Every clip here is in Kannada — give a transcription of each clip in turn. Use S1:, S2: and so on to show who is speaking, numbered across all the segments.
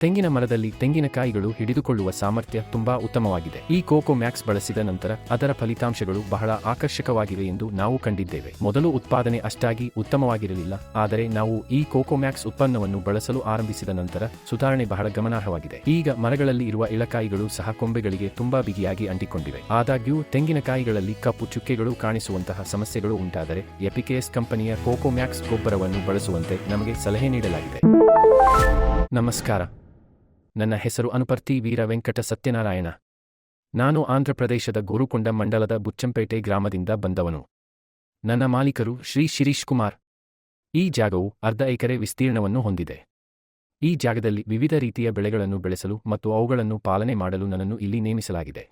S1: ತೆಂಗಿನ ಮರದಲ್ಲಿ ತೆಂಗಿನಕಾಯಿಗಳು ಹಿಡಿದುಕೊಳ್ಳುವ ಸಾಮರ್ಥ್ಯ ತುಂಬಾ ಉತ್ತಮವಾಗಿದೆ. ಈ ಕೋಕೋ ಮ್ಯಾಕ್ಸ್ ಬಳಸಿದ ನಂತರ ಅದರ ಫಲಿತಾಂಶಗಳು ಬಹಳ ಆಕರ್ಷಕವಾಗಿವೆ ಎಂದು ನಾವು ಕಂಡಿದ್ದೇವೆ. ಮೊದಲು ಉತ್ಪಾದನೆ ಅಷ್ಟಾಗಿ ಉತ್ತಮವಾಗಿರಲಿಲ್ಲ, ಆದರೆ ನಾವು ಈ ಕೋಕೋ ಮ್ಯಾಕ್ಸ್ ಉತ್ಪನ್ನವನ್ನು ಬಳಸಲು ಆರಂಭಿಸಿದ ನಂತರ ಸುಧಾರಣೆ ಬಹಳ ಗಮನಾರ್ಹವಾಗಿದೆ. ಈಗ ಮರಗಳಲ್ಲಿ ಇರುವ ಇಳಕಾಯಿಗಳು ಸಹ ಕೊಂಬೆಗಳಿಗೆ ತುಂಬಾ ಬಿಗಿಯಾಗಿ ಅಂಟಿಕೊಂಡಿವೆ. ಆದಾಗ್ಯೂ ತೆಂಗಿನಕಾಯಿಗಳಲ್ಲಿ ಕಪ್ಪು ಚುಕ್ಕೆಗಳು ಕಾಣಿಸುವಂತಹ ಸಮಸ್ಯೆಗಳು ಉಂಟಾದರೆ ಎಪಿಕೆಎಸ್ ಕಂಪನಿಯ ಕೋಕೋ ಮ್ಯಾಕ್ಸ್ ಗೊಬ್ಬರವನ್ನು ಬಳಸುವಂತೆ ನಮಗೆ ಸಲಹೆ ನೀಡಲಾಗಿದೆ. ನಮಸ್ಕಾರ. ನನ್ನ ಹೆಸರು ಅನುಪರ್ತಿ ವೀರ ವೆಂಕಟ ಸತ್ಯನಾರಾಯಣ. ನಾನು ಆಂಧ್ರಪ್ರದೇಶದ ಗೋರುಕೊಂಡ ಮಂಡಲದ ಬುಚ್ಚಂಪೇಟೆ ಗ್ರಾಮದಿಂದ ಬಂದವನು. ನನ್ನ ಮಾಲೀಕರು ಶ್ರೀ ಶಿರೀಶ್ ಕುಮಾರ್. ಈ ಜಾಗವು ಅರ್ಧ ಎಕರೆ ವಿಸ್ತೀರ್ಣವನ್ನು ಹೊಂದಿದೆ. ಈ ಜಾಗದಲ್ಲಿ ವಿವಿಧ ರೀತಿಯ ಬೆಳೆಗಳನ್ನು ಬೆಳೆಸಲು ಮತ್ತು ಅವುಗಳನ್ನು ಪಾಲನೆ ಮಾಡಲು ನನ್ನನ್ನು ಇಲ್ಲಿ ನೇಮಿಸಲಾಗಿದೆ.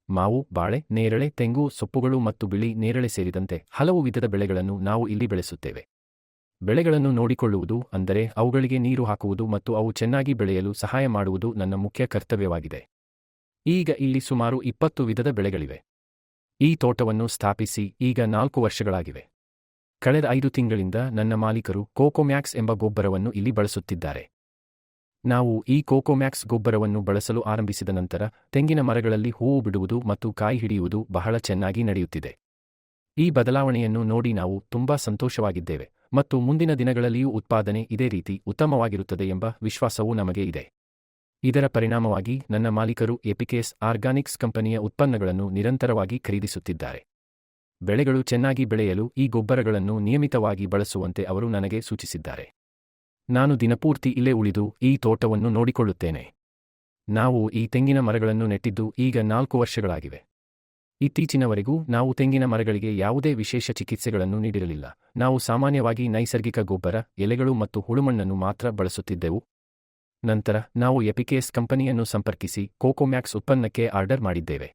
S1: ಮಾವು, ಬಾಳೆ, ನೇರಳೆ, ತೆಂಗು, ಸೊಪ್ಪುಗಳು ಮತ್ತು ಬಿಳಿ ನೇರಳೆ ಸೇರಿದಂತೆ ಹಲವು ವಿಧದ ಬೆಳೆಗಳನ್ನು ನಾವು ಇಲ್ಲಿ ಬೆಳೆಸುತ್ತೇವೆ. ಬೆಳೆಗಳನ್ನು ನೋಡಿಕೊಳ್ಳುವುದು ಅಂದರೆ ಅವುಗಳಿಗೆ ನೀರು ಹಾಕುವುದು ಮತ್ತು ಅವು ಚೆನ್ನಾಗಿ ಬೆಳೆಯಲು ಸಹಾಯ ಮಾಡುವುದು ನನ್ನ ಮುಖ್ಯ ಕರ್ತವ್ಯವಾಗಿದೆ. ಈಗ ಇಲ್ಲಿ ಸುಮಾರು 20 ವಿಧದ ಬೆಳೆಗಳಿವೆ. ಈ ತೋಟವನ್ನು ಸ್ಥಾಪಿಸಿ ಈಗ 4 ವರ್ಷಗಳಾಗಿವೆ. ಕಳೆದ 5 ತಿಂಗಳಿಂದ ನನ್ನ ಮಾಲೀಕರು ಕೋಕೋಮ್ಯಾಕ್ಸ್ ಎಂಬ ಗೊಬ್ಬರವನ್ನು ಇಲ್ಲಿ ಬಳಸುತ್ತಿದ್ದಾರೆ. ನಾವು ಈ ಕೋಕೋಮ್ಯಾಕ್ಸ್ ಗೊಬ್ಬರವನ್ನು ಬಳಸಲು ಆರಂಭಿಸಿದ ನಂತರ ತೆಂಗಿನ ಮರಗಳಲ್ಲಿ ಹೂವು ಬಿಡುವುದು ಮತ್ತು ಕಾಯಿ ಹಿಡಿಯುವುದು ಬಹಳ ಚೆನ್ನಾಗಿ ನಡೆಯುತ್ತಿದೆ. ಈ ಬದಲಾವಣೆಯನ್ನು ನೋಡಿ ನಾವು ತುಂಬಾ ಸಂತೋಷವಾಗಿದ್ದೇವೆ ಮತ್ತು ಮುಂದಿನ ದಿನಗಳಲ್ಲಿಯೂ ಉತ್ಪಾದನೆ ಇದೇ ರೀತಿ ಉತ್ತಮವಾಗಿರುತ್ತದೆ ಎಂಬ ವಿಶ್ವಾಸವೂ ನಮಗೆ ಇದೆ. ಇದರ ಪರಿಣಾಮವಾಗಿ ನನ್ನ ಮಾಲೀಕರು ಎಪಿಕೆಎಸ್ ಆರ್ಗಾನಿಕ್ಸ್ ಕಂಪನಿಯ ಉತ್ಪನ್ನಗಳನ್ನು ನಿರಂತರವಾಗಿ ಖರೀದಿಸುತ್ತಿದ್ದಾರೆ. ಬೆಳೆಗಳು ಚೆನ್ನಾಗಿ ಬೆಳೆಯಲು ಈ ಗೊಬ್ಬರಗಳನ್ನು ನಿಯಮಿತವಾಗಿ ಬಳಸುವಂತೆ ಅವರು ನನಗೆ ಸೂಚಿಸಿದ್ದಾರೆ. ನಾನು ದಿನಪೂರ್ತಿ ಇಲ್ಲೇ ಉಳಿದು ಈ ತೋಟವನ್ನು ನೋಡಿಕೊಳ್ಳುತ್ತೇನೆ. ನಾವು ಈ ತೆಂಗಿನ ಮರಗಳನ್ನು ನೆಟ್ಟಿದ್ದು ಈಗ 4 ವರ್ಷಗಳಾಗಿವೆ. ಇತ್ತೀಚಿನವರೆಗೂ ನಾವು ತೆಂಗಿನ ಮರಗಳಿಗೆ ಯಾವುದೇ ವಿಶೇಷ ಚಿಕಿತ್ಸೆಗಳನ್ನು ನೀಡಿರಲಿಲ್ಲ. ನಾವು ಸಾಮಾನ್ಯವಾಗಿ ನೈಸರ್ಗಿಕ ಗೊಬ್ಬರ, ಎಲೆಗಳು ಮತ್ತು ಹುಳುಮಣ್ಣನ್ನು ಮಾತ್ರ ಬಳಸುತ್ತಿದ್ದೆವು. ನಂತರ ನಾವು ಎಪಿಕೆಎಸ್ ಕಂಪನಿಯನ್ನು ಸಂಪರ್ಕಿಸಿ ಕೋಕೋಮ್ಯಾಕ್ಸ್ ಉತ್ಪನ್ನಕ್ಕೆ ಆರ್ಡರ್ ಮಾಡಿದ್ದೇವೆ.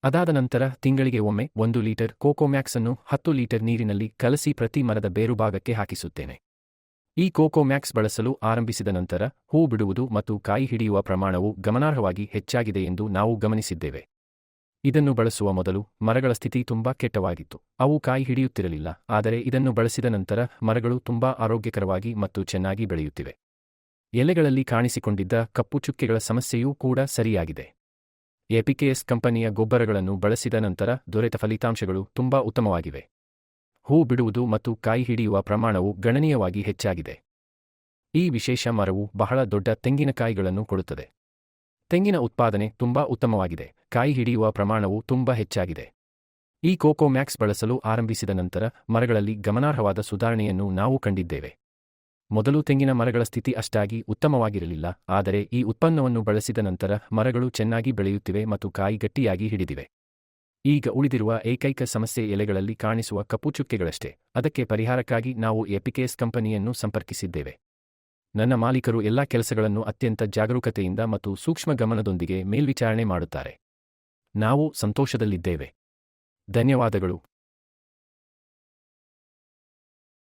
S1: ಅದಾದ ನಂತರ ತಿಂಗಳಿಗೆ ಒಮ್ಮೆ 1 ಲೀಟರ್ ಕೋಕೋಮ್ಯಾಕ್ಸ್ ಅನ್ನು 10 ಲೀಟರ್ ನೀರಿನಲ್ಲಿ ಕಲಸಿ ಪ್ರತಿ ಮರದ ಬೇರುಭಾಗಕ್ಕೆ ಹಾಕಿಸುತ್ತೇನೆ. ಈ ಕೋಕೋಮ್ಯಾಕ್ಸ್ ಬಳಸಲು ಆರಂಭಿಸಿದ ನಂತರ ಹೂ ಬಿಡುವುದು ಮತ್ತು ಕಾಯಿ ಹಿಡಿಯುವ ಪ್ರಮಾಣವು ಗಮನಾರ್ಹವಾಗಿ ಹೆಚ್ಚಾಗಿದೆ ಎಂದು ನಾವು ಗಮನಿಸಿದ್ದೇವೆ. ಇದನ್ನು ಬಳಸುವ ಮೊದಲು ಮರಗಳ ಸ್ಥಿತಿ ತುಂಬಾ ಕೆಟ್ಟವಾಗಿತ್ತು. ಅವು ಕಾಯಿ ಹಿಡಿಯುತ್ತಿರಲಿಲ್ಲ, ಆದರೆ ಇದನ್ನು ಬಳಸಿದ ನಂತರ ಮರಗಳು ತುಂಬಾ ಆರೋಗ್ಯಕರವಾಗಿ ಮತ್ತು ಚೆನ್ನಾಗಿ ಬೆಳೆಯುತ್ತಿವೆ. ಎಲೆಗಳಲ್ಲಿ ಕಾಣಿಸಿಕೊಂಡಿದ್ದ ಕಪ್ಪು ಚುಕ್ಕೆಗಳ ಸಮಸ್ಯೆಯೂ ಕೂಡ ಸರಿಯಾಗಿದೆ. ಎಪಿಕೆಎಸ್ ಕಂಪನಿಯ ಗೊಬ್ಬರಗಳನ್ನು ಬಳಸಿದ ನಂತರ ದೊರೆತ ಫಲಿತಾಂಶಗಳು ತುಂಬಾ ಉತ್ತಮವಾಗಿವೆ. ಹೂ ಬಿಡುವುದು ಮತ್ತು ಕಾಯಿ ಹಿಡಿಯುವ ಪ್ರಮಾಣವು ಗಣನೀಯವಾಗಿ ಹೆಚ್ಚಾಗಿದೆ. ಈ ವಿಶೇಷ ಮರವು ಬಹಳ ದೊಡ್ಡ ತೆಂಗಿನಕಾಯಿಗಳನ್ನು ಕೊಡುತ್ತದೆ. ತೆಂಗಿನ ಉತ್ಪಾದನೆ ತುಂಬಾ ಉತ್ತಮವಾಗಿದೆ. ಕಾಯಿ ಹಿಡಿಯುವ ಪ್ರಮಾಣವು ತುಂಬಾ ಹೆಚ್ಚಾಗಿದೆ. ಈ ಕೋಕೋಮ್ಯಾಕ್ಸ್ ಬಳಸಲು ಆರಂಭಿಸಿದ ನಂತರ ಮರಗಳಲ್ಲಿ ಗಮನಾರ್ಹವಾದ ಸುಧಾರಣೆಯನ್ನು ನಾವು ಕಂಡಿದ್ದೇವೆ. ಮೊದಲು ತೆಂಗಿನ ಮರಗಳ ಸ್ಥಿತಿ ಅಷ್ಟಾಗಿ ಉತ್ತಮವಾಗಿರಲಿಲ್ಲ, ಆದರೆ ಈ ಉತ್ಪನ್ನವನ್ನು ಬಳಸಿದ ನಂತರ ಮರಗಳು ಚೆನ್ನಾಗಿ ಬೆಳೆಯುತ್ತಿವೆ ಮತ್ತು ಕಾಯಿ ಗಟ್ಟಿಯಾಗಿ ಹಿಡಿದಿವೆ. ಈಗ ಉಳಿದಿರುವ ಏಕೈಕ ಸಮಸ್ಯೆ ಎಲೆಗಳಲ್ಲಿ ಕಾಣಿಸುವ ಕಪ್ಪು ಚುಕ್ಕೆಗಳಷ್ಟೇ. ಅದಕ್ಕೆ ಪರಿಹಾರಕ್ಕಾಗಿ ನಾವು ಎಪಿಕೆಎಸ್ ಕಂಪನಿಯನ್ನು ಸಂಪರ್ಕಿಸಿದ್ದೇವೆ. ನನ್ನ ಮಾಲೀಕರು ಎಲ್ಲಾ ಕೆಲಸಗಳನ್ನು ಅತ್ಯಂತ ಜಾಗರೂಕತೆಯಿಂದ ಮತ್ತು ಸೂಕ್ಷ್ಮ ಗಮನದೊಂದಿಗೆ ಮೇಲ್ವಿಚಾರಣೆ ಮಾಡುತ್ತಾರೆ. ನಾವು ಸಂತೋಷದಲ್ಲಿದ್ದೇವೆ. ಧನ್ಯವಾದಗಳು.